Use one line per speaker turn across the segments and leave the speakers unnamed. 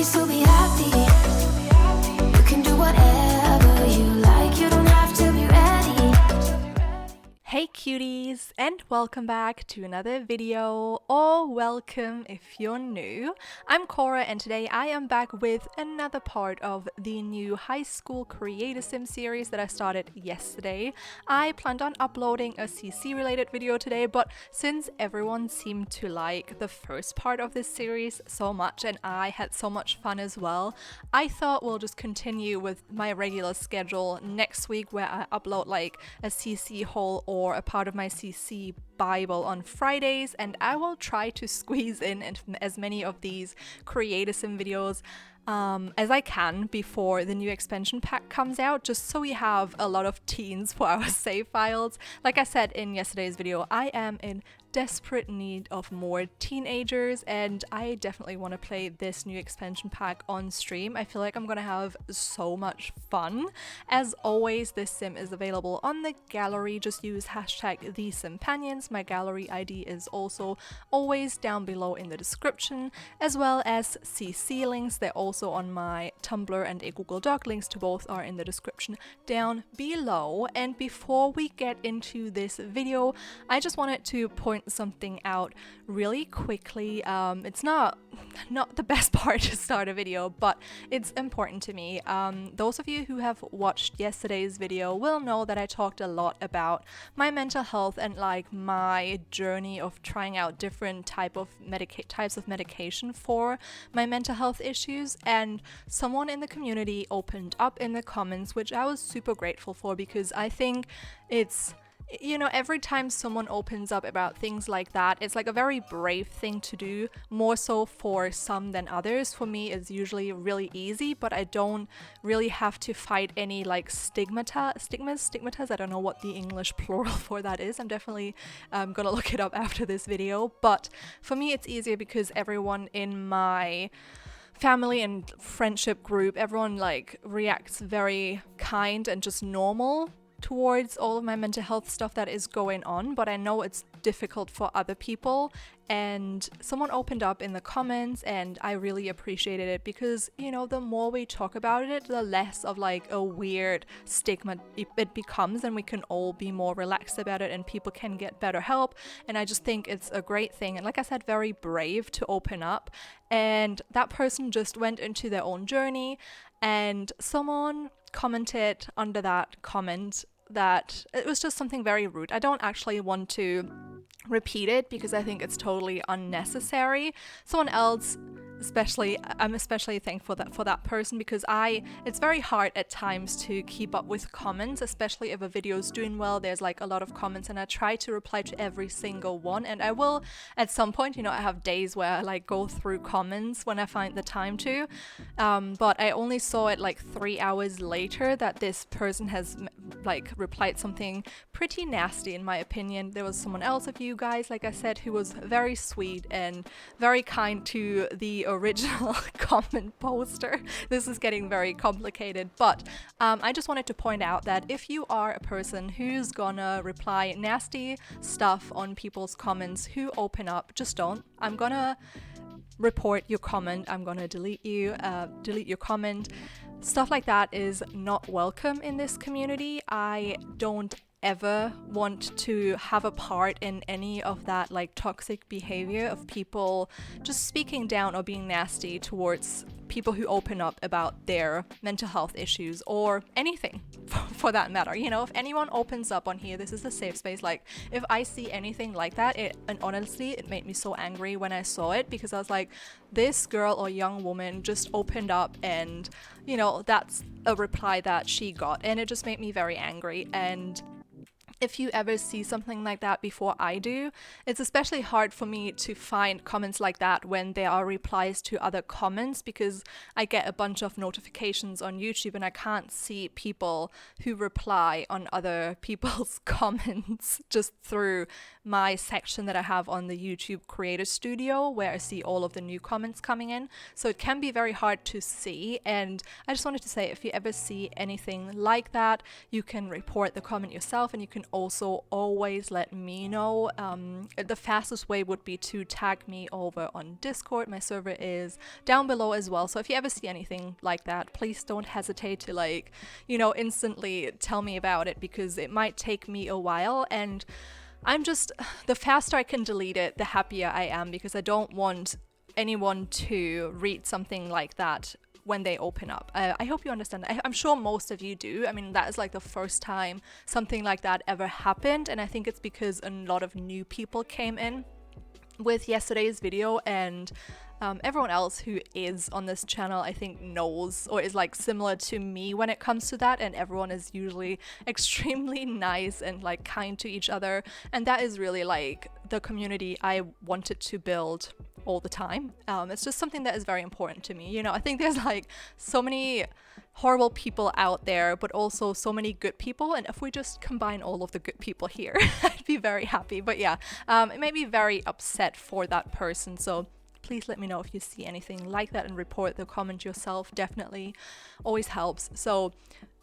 just to be happy. You can do whatever you like, you don't have to be ready.
Hey cuties, and welcome back to another video, or welcome if you're new. I'm Kyra, and today I am back with another part of the new high school creator sim series that I started yesterday. I planned on uploading a CC related video today, but since everyone seemed to like the first part of this series so much and I had so much fun as well, I thought we'll just continue with my regular schedule next week, where I upload like a CC haul or a part of my CC Bible on Fridays, and I will try to squeeze in as many of these creator sim videos as I can before the new expansion pack comes out, just so we have a lot of teens for our save files. Like I said in yesterday's video, I am in desperate need of more teenagers, and I definitely want to play this new expansion pack on stream. I feel like I'm gonna have so much fun. As always, this sim is available on the gallery. Just use hashtag TheSimPanions. My gallery ID is also always down below in the description, as well as CC links. They're also on my Tumblr and a Google Doc. Links to both are in the description down below. And before we get into this video, I just wanted to point something out really quickly. It's not the best part to start a video, but it's important to me. Those of you who have watched yesterday's video will know that I talked a lot about my mental health and like my journey of trying out different types of medication for my mental health issues, and someone in the community opened up in the comments, which I was super grateful for, because I think it's, you know, every time someone opens up about things like that, it's like a very brave thing to do, more so for some than others. For me, it's usually really easy, but I don't really have to fight any like stigmas. I don't know what the English plural for that is. I'm definitely gonna look it up after this video. But for me, it's easier because everyone in my family and friendship group, everyone like reacts very kind and just normal towards all of my mental health stuff that is going on. But I know it's difficult for other people, and someone opened up in the comments and I really appreciated it, because, you know, the more we talk about it, the less of like a weird stigma it becomes, and we can all be more relaxed about it and people can get better help. And I just think it's a great thing, and like I said, very brave to open up. And that person just went into their own journey, and someone commented under that comment that it was just something very rude. I don't actually want to repeat it because I think it's totally unnecessary. Someone else, I'm especially thankful for that person, because it's very hard at times to keep up with comments, especially if a video is doing well. There's like a lot of comments, and I try to reply to every single one, and I will at some point. You know, I have days where I like go through comments when I find the time to, but I only saw it like 3 hours later that this person has like replied something pretty nasty in my opinion. There was someone else of you guys, like I said, who was very sweet and very kind to the original comment poster. This is getting very complicated, but I just wanted to point out that if you are a person who's gonna reply nasty stuff on people's comments who open up, just don't. I'm gonna report your comment. I'm gonna delete your comment. Stuff like that is not welcome in this community. I don't ever want to have a part in any of that like toxic behavior of people just speaking down or being nasty towards people who open up about their mental health issues or anything for that matter. You know, if anyone opens up on here, this is a safe space. Like, if I see anything like that, and honestly, it made me so angry when I saw it, because I was like, this girl or young woman just opened up, and, you know, that's a reply that she got, and it just made me very angry. And if you ever see something like that before I do, it's especially hard for me to find comments like that when there are replies to other comments, because I get a bunch of notifications on YouTube and I can't see people who reply on other people's comments just through my section that I have on the YouTube Creator Studio, where I see all of the new comments coming in. So it can be very hard to see, and I just wanted to say, if you ever see anything like that, you can report the comment yourself, and you can also always let me know. The fastest way would be to tag me over on Discord. My server is down below as well, so if you ever see anything like that, please don't hesitate to, like, you know, instantly tell me about it, because it might take me a while, and the faster I can delete it, the happier I am, because I don't want anyone to read something like that when they open up. I hope you understand. I'm sure most of you do. I mean, that is like the first time something like that ever happened, and I think it's because a lot of new people came in with yesterday's video, and everyone else who is on this channel, I think, knows or is like similar to me when it comes to that, and everyone is usually extremely nice and like kind to each other, and that is really like the community I wanted to build all the time. It's just something that is very important to me. You know, I think there's like so many horrible people out there, but also so many good people, and if we just combine all of the good people here, I'd be very happy. But yeah, it made me very upset for that person, so please let me know if you see anything like that and report the comment yourself. Definitely always helps. So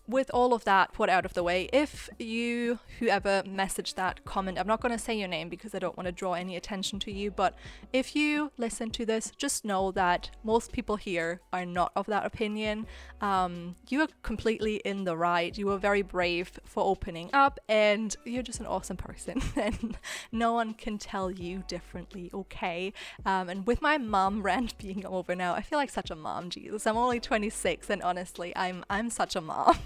with all of that put out of the way, if you, whoever messaged that comment, I'm not going to say your name because I don't want to draw any attention to you, but if you listen to this, just know that most people here are not of that opinion. You are completely in the right. You were very brave for opening up, and you're just an awesome person, and no one can tell you differently, okay? And with my mom rant being over now, I feel like such a mom. Jesus, I'm only 26, and honestly, I'm such a mom.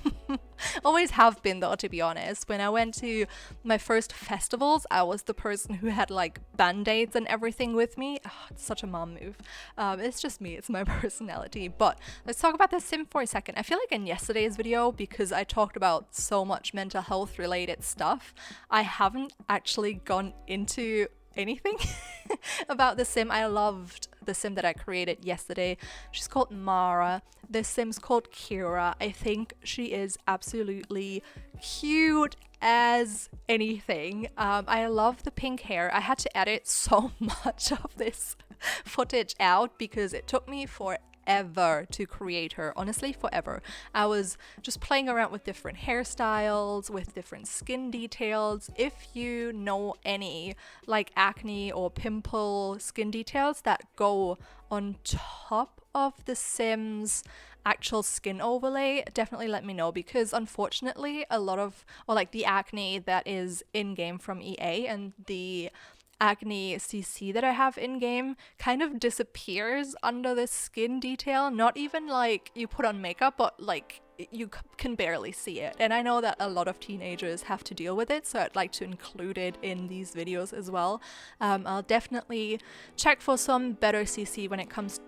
Always have been, though, to be honest. When I went to my first festivals, I was the person who had like band-aids and everything with me. Oh, it's such a mom move. It's just me, it's my personality. But let's talk about the sim for a second. I feel like in yesterday's video, because I talked about so much mental health related stuff, I haven't actually gone into anything about the sim. I loved the sim that I created yesterday. She's called Mara. This sim's called Kyra. I think she is absolutely cute as anything. I love the pink hair. I had to edit so much of this footage out because it took me forever to create her. Honestly, forever. I was just playing around with different hairstyles, with different skin details. If you know any like acne or pimple skin details that go on top of the Sims actual skin overlay, definitely let me know, because unfortunately a lot of, or like the acne that is in game from EA and the acne CC that I have in game kind of disappears under the skin detail. Not even like you put on makeup, but like you can barely see it. And I know that a lot of teenagers have to deal with it, so I'd like to include it in these videos as well. I'll definitely check for some better CC when it comes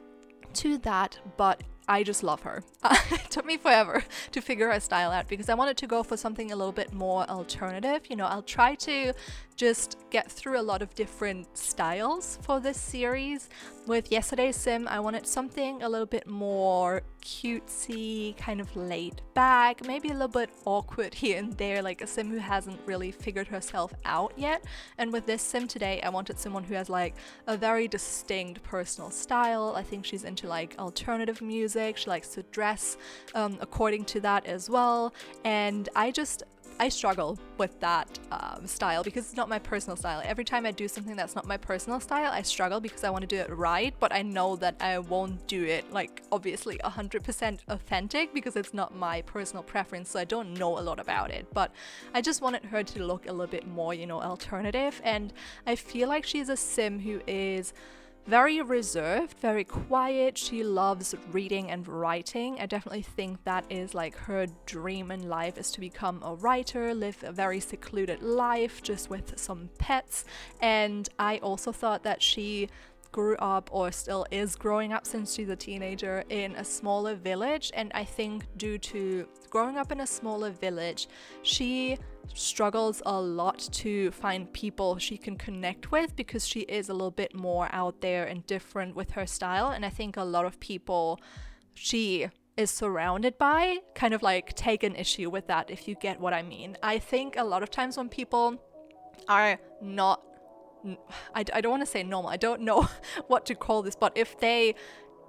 to that, but I just love her. It took me forever to figure her style out because I wanted to go for something a little bit more alternative. You know, I'll try to just get through a lot of different styles for this series. With yesterday's sim, I wanted something a little bit more cutesy, kind of laid back, maybe a little bit awkward here and there, like a sim who hasn't really figured herself out yet. And with this sim today, I wanted someone who has like a very distinct personal style. I think she's into like alternative music. She likes to dress according to that as well. And I struggle with that style because it's not my personal style. Every time I do something that's not my personal style, I struggle because I want to do it right, but I know that I won't do it like obviously 100% authentic because it's not my personal preference, so I don't know a lot about it. But I just wanted her to look a little bit more, you know, alternative, and I feel like she's a sim who is very reserved, very quiet. She loves reading and writing. I definitely think that is like her dream in life, is to become a writer, live a very secluded life just with some pets. And I also thought that she grew up, or still is growing up since she's a teenager, in a smaller village, and I think due to growing up in a smaller village, she struggles a lot to find people she can connect with because she is a little bit more out there and different with her style. And I think a lot of people she is surrounded by kind of like take an issue with that, if you get what I mean. I think a lot of times when people are not, I don't want to say normal, I don't know what to call this, but if they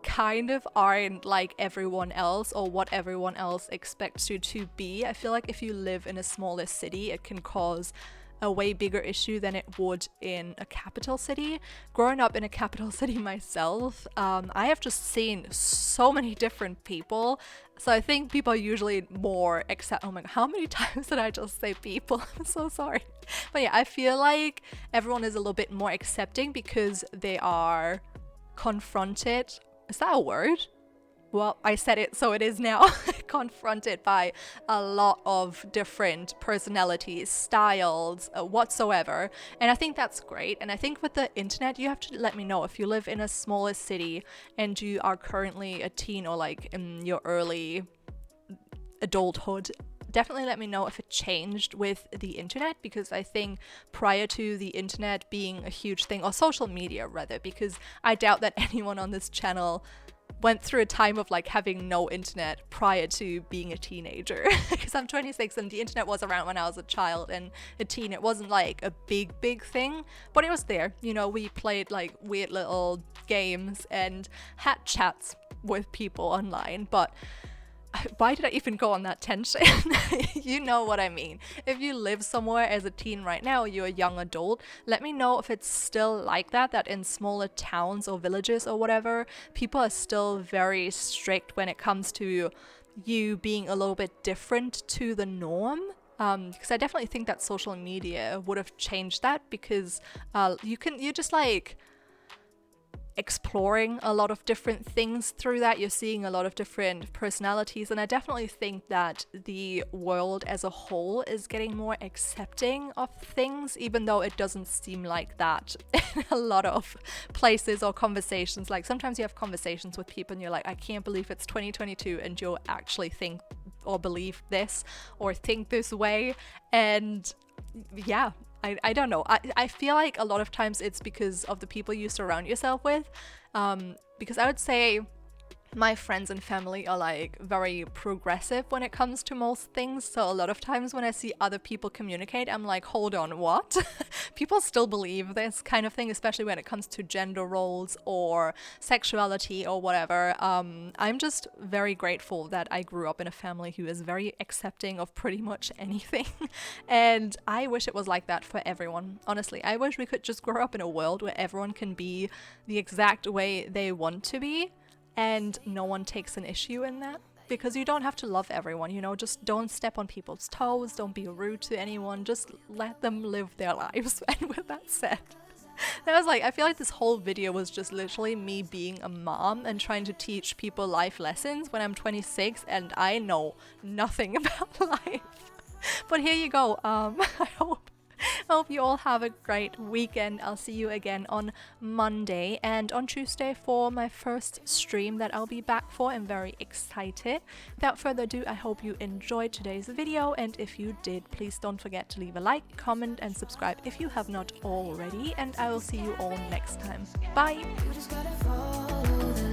kind of aren't like everyone else or what everyone else expects you to be. I feel like if you live in a smaller city, it can cause a way bigger issue than it would in a capital city. Growing up in a capital city myself, I have just seen so many different people. So I think people are usually more oh my god, how many times did I just say people? I'm so sorry. But yeah, I feel like everyone is a little bit more accepting because they are confronted. Is that a word? Well, I said it, so it is now. Confronted by a lot of different personalities, styles, whatsoever. And I think that's great. And I think with the internet, you have to let me know if you live in a smaller city and you are currently a teen or like in your early adulthood. Definitely let me know if it changed with the internet, because I think prior to the internet being a huge thing, or social media rather, because I doubt that anyone on this channel went through a time of like having no internet prior to being a teenager. Because I'm 26 and the internet was around when I was a child and a teen. It wasn't like a big thing, but it was there. You know, we played like weird little games and had chats with people online. But why did I even go on that tangent? You know what I mean. If you live somewhere as a teen right now, you're a young adult, let me know if it's still like that in smaller towns or villages or whatever, people are still very strict when it comes to you being a little bit different to the norm. Because I definitely think that social media would have changed that, because you're just like exploring a lot of different things through that. You're seeing a lot of different personalities, and I definitely think that the world as a whole is getting more accepting of things, even though it doesn't seem like that in a lot of places or conversations. Like sometimes you have conversations with people and you're like, I can't believe it's 2022 and you'll actually think or believe this or think this way. And yeah, I don't know. I feel like a lot of times it's because of the people you surround yourself with. Because I would say my friends and family are like very progressive when it comes to most things. So a lot of times when I see other people communicate, I'm like, hold on, what? People still believe this kind of thing, especially when it comes to gender roles or sexuality or whatever. I'm just very grateful that I grew up in a family who is very accepting of pretty much anything. And I wish it was like that for everyone. Honestly, I wish we could just grow up in a world where everyone can be the exact way they want to be, and no one takes an issue in that, because you don't have to love everyone, you know, just don't step on people's toes, don't be rude to anyone, just let them live their lives. And with that said, that was like, I feel like this whole video was just literally me being a mom and trying to teach people life lessons when I'm 26 and I know nothing about life. But here you go. I hope you all have a great weekend. I'll see you again on Monday and on Tuesday for my first stream that I'll be back for. I'm very excited. Without further ado, I hope you enjoyed today's video, and if you did, please don't forget to leave a like, comment and subscribe if you have not already, and I will see you all next time. Bye!
You just gotta follow the